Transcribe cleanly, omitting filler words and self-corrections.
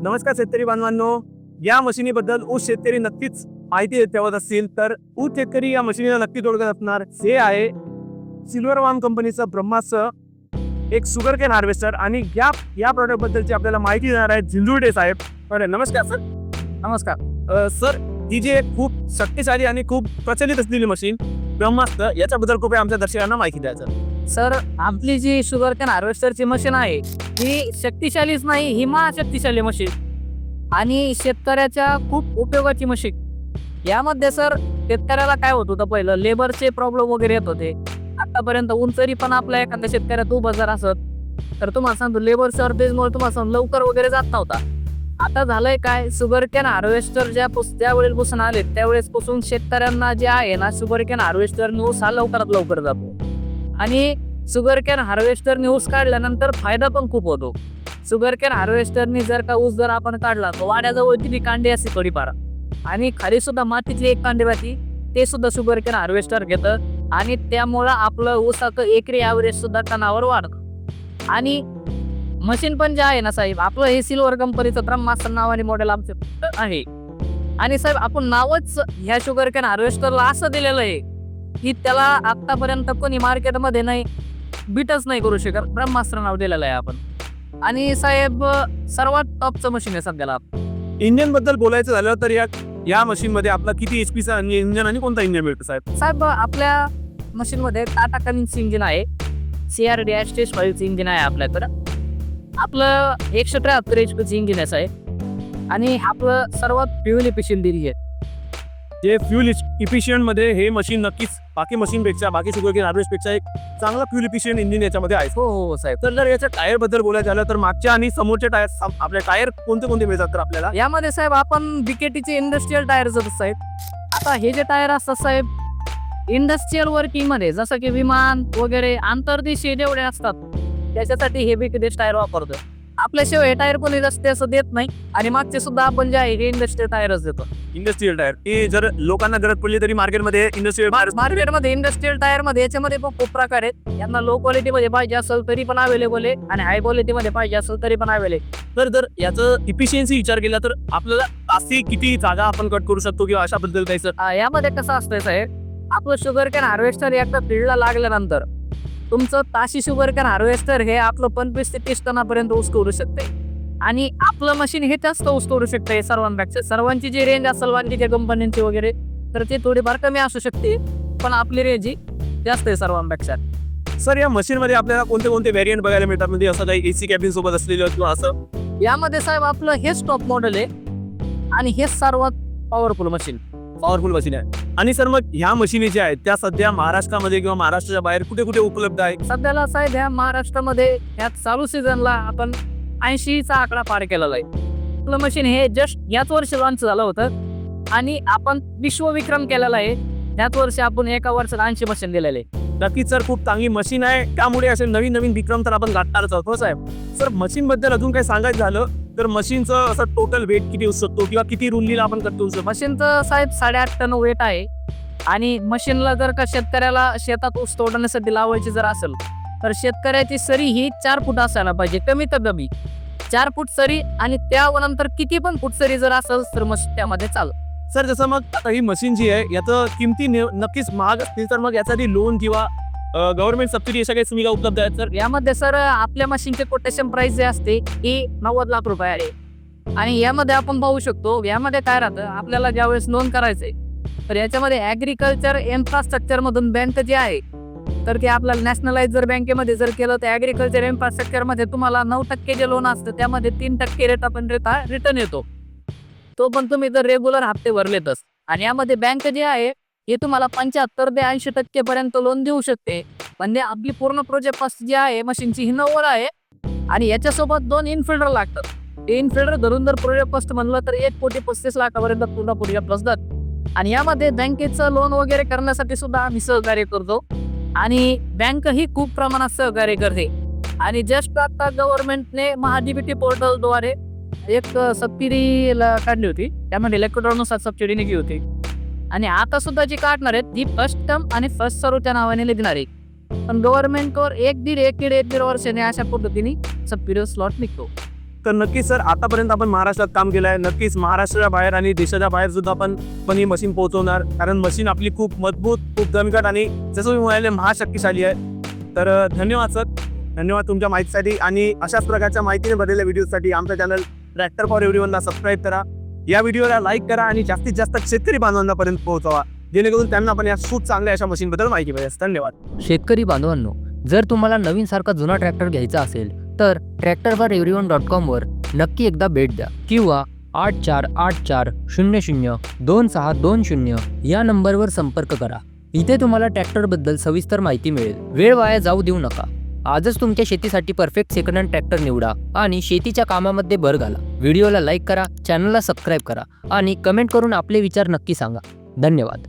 नमस्कार शेतकरी बांधवांनो, या मशिनीबद्दल ऊस शेतकरी नक्कीच माहिती ठेवत असतील तर ऊस शेतकरी या मशिनीला नक्की ओळखत असणार. हे आहे सिल्वरवाम कंपनीचं ब्रह्मास्त्र, एक शुगर केन हार्वेस्टर. आणि या प्रॉडक्ट बद्दलची आपल्याला माहिती देणार आहेत झिंजुर्डे साहेब. बरं, नमस्कार सर. नमस्कार. सर, ही जी एक खूप शक्तिशाली आणि खूप प्रचलित असलेली मशीन ब्रह्मास्त्र, याच्याबद्दल कृपया आमच्या दर्शकांना माहिती द्या सर. सर, आपली जी शुगर कॅन हार्वेस्टरची मशीन आहे ही शक्तिशालीच नाही, ही महाशक्तिशाली मशीन आणि शेतकऱ्याच्या खूप उपयोगाची मशीन. यामध्ये सर शेतकऱ्याला काय होत होतं, पहिलं लेबरचे प्रॉब्लेम वगैरे येत होते. आतापर्यंत उंचरी पण आपल्या एखाद्या शेतकऱ्यात उभं जर असत तर तुम्हाला सांगतो लेबर शॉर्टेजमुळे तुम्हाला सांगतो लवकर वगैरे जात नव्हता. आता झालंय काय, शुगर कॅन हार्वेस्टर ज्या वेळेस पासून आले त्यावेळेस पासून शेतकऱ्यांना जे आहे ना, शुगर कॅन हार्वेस्टर ऊस हा लवकरात लवकर जातो. आणि शुगर कॅन हार्वेस्टरने ऊस काढल्यानंतर फायदा पण खूप होतो. शुगर कॅन हार्वेस्टरने जर का ऊस जर आपण काढला तर वाड्याजवळ किती कांडी असते थोडीफार, आणि खाली सुद्धा मातीतली एक कांडी राहते, ते सुद्धा शुगर कॅन हार्वेस्टर घेतं. आणि त्यामुळं आपलं ऊसाचं एकरी ॲव्हरेज सुद्धा टनावर वाढतं. आणि मशीन पण जे आहे ना साहेब, आपलं हे सिल्वर कंपनीचं ब्रह्मास्त्र नावाने मॉडेल आमचं आहे. आणि साहेब आपण नावच ह्या शुगर कॅन हार्वेस्टरला असं दिलेलं आहे की त्याला आतापर्यंत कोणी मार्केटमध्ये नाही बीटच नाही करू शकत. ब्रह्मास्त्र नाव दिलेलं आहे आपण. आणि साहेब सर्वात टॉपचं मशीन आहे सध्याला. इंजिन बद्दल बोलायचं झालं तर या मशीन मध्ये आपला किती HP चा इंजिन आणि कोणता इंजिन मिळतो साहेब? साहेब आपल्या मशीन मध्ये टाटा कनिन्स इंजिन आहे, CRD-5 इंजिन आहे आपल्याकडं. आपलं 173 HP इंजिन आहे साहेब. आणि आपलं सर्वात फ्युल इफिशियंट आहे. जे फ्युल इफिशियंट मध्ये हे मशीन नक्कीच बाकी मशीनपेक्षा, बाकी शुगर केन हार्वेस्टपेक्षा एक चांगला फ्युल इफिशियंट इंजिन याच्यामध्ये आहे. हो हो साहेब. तर जर याच्या टायर बद्दल बोलायचं झालं तर मागच्या आणि समोरच्या टायर, आपले टायर कोणते कोणते मिळतात तर आपल्याला? यामध्ये साहेब आपण BKTचे इंडस्ट्रियल टायर असतात साहेब. आता हे जे टायर असतात साहेब इंडस्ट्रियल वर्किंग मध्ये, जसं की विमान वगैरे आंतरदेशीय जेवढे असतात त्याच्यासाठी हे BKT टायर वापरतो. आपल्याशिवाय हे टायर कोणी रस्ते असं देत नाही. आणि मागचे सुद्धा आपण जे आहे हे इंडस्ट्रियल टायरच देतो. इंडस्ट्रियल टायर हे जर लोकांना गरज पडली तरी मार्केटमध्ये मार्केटमध्ये इंडस्ट्रियल टायर मध्ये याच्यामध्ये पण खूप प्रकार आहेत. यांना लो क्वालिटी मध्ये पाहिजे असेल तरी पण अवेलेबल आहे, आणि हाय क्वालिटी मध्ये पाहिजे असेल तरी पण अवेलेबल. जर याचं इफिशियन्सी विचार केला तर आपल्याला तासी किती जागा आपण कट करू शकतो किंवा अशा बद्दल काही सर? यामध्ये कसं असतंय साहेब, आपलं शुगर कॅन हार्वेस्टर एकदा फील्डला लागल्यानंतर तुमचं ताशी शुगर कॅन हार्वेस्टर हे आपलं 25 ते 30 टनापर्यंत ऊस करू शकते. आणि आपलं मशीन हे जास्त ऊस करू शकते सर्वांपेक्षा. सर्वांची जी रेंज असेल बाकीच्या कंपन्यांची वगैरे तर ते थोडीफार कमी असू शकते, पण आपली रेंज ही जास्त आहे सर्वांपेक्षा. सर, या मशीन मध्ये आपल्याला कोणते कोणते व्हेरियंट बघायला मिळतात, म्हणजे असं काही AC कॅबिन सोबत असलेलं किंवा असं? यामध्ये साहेब आपलं हेच टॉप मॉडेल आहे आणि हेच सर्वात पॉवरफुल मशीन आहे. आणि सर, मग ह्या मशीनी ज्या आहेत त्या सध्या महाराष्ट्रामध्ये किंवा महाराष्ट्राच्या बाहेर कुठे कुठे उपलब्ध आहे? सध्याला साहेब ह्या महाराष्ट्रामध्ये ह्या चालू सीझनला आपण 80चा आकडा पार केलेला आहे. आपलं मशीन हे जस्ट याच वर्षी लॉन्च झालं होतं आणि आपण विश्वविक्रम केलेला आहे. याच वर्षी आपण एका वर्षात 80 मशीन दिलेले आहे. नक्कीच सर, खूप चांगली मशीन आहे. त्यामुळे असे नवीन नवीन विक्रम तर आपण गाठणारच आहोत साहेब. सर, मशीन बद्दल अजून काही सांगायचं झालं तर मशीनचं असं टोटल वेट किती असू शकतो किंवा किती रुंदीला आपण करतो? मशीनचं साहेब 8.5 टन वेट आहे. आणि मशीनला जर का शेतकऱ्याला शेतात ऊस तोडण्यासाठी लावायची जर असेल तर शेतकऱ्याची सरी ही 4 फूट असायला पाहिजे, कमीत कमी 4 फूट सरी. आणि त्यानंतर किती पण फूट सरी जर असेल तर मशीन त्यामध्ये चालतं. सर, जसं मग आता ही मशीन जी आहे याचं किमती नक्कीच महाग असतील, तर मग यासाठी लोन किंवा गव्हर्नमेंट सबसिडी अशा काही सुविधा उपलब्ध आहेत सर? यामध्ये सर आपल्या मशीनचे कोटेशन प्राइस जे असते ही 90 लाख रुपये आहे. आणि यामध्ये आपण पाहू शकतो यामध्ये काय राहतं, आपल्याला ज्यावेळेस लोन करायचंय तर याच्यामध्ये ॲग्रिकल्चर इन्फ्रास्ट्रक्चर मधून बँक जे आहे तर ते आपल्याला नॅशनलाइज जर बँकेमध्ये जर केलं तर ॲग्रिकल्चर इन्फ्रास्ट्रक्चर मध्ये तुम्हाला 9% जे लोन असतं त्यामध्ये 3% रेट आपण रिटर्न येतो. तो पण तुम्ही जर रेग्युलर हप्ते भरलेतच. आणि यामध्ये बँक जे आहे हे तुम्हाला 75 ते 80% पर्यंत लोन देऊ शकते. म्हणजे आपली पूर्ण प्रोजेक्ट कॉस्ट जी आहे मशीनची ही 90 आहे. आणि याच्यासोबत 2 इनफिल्टर लागतात. ते इनफिल्टर धरून जर प्रोजेक्ट कॉस्ट म्हणलं तर 1,35,00,000पर्यंत पूर्ण प्रोजेक्ट असतात. आणि यामध्ये बँकेचं लोन वगैरे करण्यासाठी सुद्धा आम्ही सहकार्य करतो. आणि बँक ही खूप प्रमाणात सहकार्य करते. आणि जस्ट आता गव्हर्नमेंटने महाडीबीटी पोर्टलद्वारे एक सबसिडी काढली होती, त्यामध्ये इलेक्ट्रॉनिक सबसिडी निघली होती. आणि आता सुद्धा जी काढणार आहेत ती फर्स्ट टर्म आणि फर्स्ट सर्वच्या नावाने निघणार आहे. पण गव्हर्नमेंटवर 1.5 वर्षाने अशा पद्धतीने सबसिडी स्लॉट निघतो. तर नक्कीच सर आतापर्यंत आपण महाराष्ट्रात काम केलं आहे, नक्कीच महाराष्ट्राच्या बाहेर आणि देशाच्या बाहेर सुद्धा आपण ही मशीन पोहोचवणार, कारण मशीन आपली खूप मजबूत, खूप दणकट आणि जसं मी म्हणाले महाशक्तिशाली आहे. तर धन्यवाद सर, धन्यवाद तुमच्या माहितीसाठी आणि अशाच प्रकारच्या माहितीने भरलेल्या व्हिडिओसाठी आमचं चॅनल ट्रॅक्टर फॉर एव्हरीवनला सबस्क्राईब करा, या व्हिडिओला लाईक करा आणि जास्तीत जास्त शेतकरी बांधवांपर्यंत पोहोचवा, जेणेकरून त्यांना पण या खूप चांगल्या अशा मशीनबद्दल माहिती मिळेल. धन्यवाद. शेतकरी बांधवांनो, जर तुम्हाला नवीन सारखा जुना ट्रॅक्टर घ्यायचा असेल तर tractorforeveryone.com वर नक्की एकदा भेट द्या किंवा 8484002620 या नंबरवर संपर्क करा. इथे तुम्हाला ट्रॅक्टरबद्दल सविस्तर माहिती मिळेल. वेळ वाया जाऊ देऊ नका. आजच तुमच्या शेतीसाठी परफेक्ट सेकंड हँड ट्रॅक्टर निवडा आणि शेतीच्या कामामध्ये भर घाला. व्हिडिओला लाईक करा, चॅनलला सबस्क्राईब करा आणि कमेंट करून आपले विचार नक्की सांगा. धन्यवाद.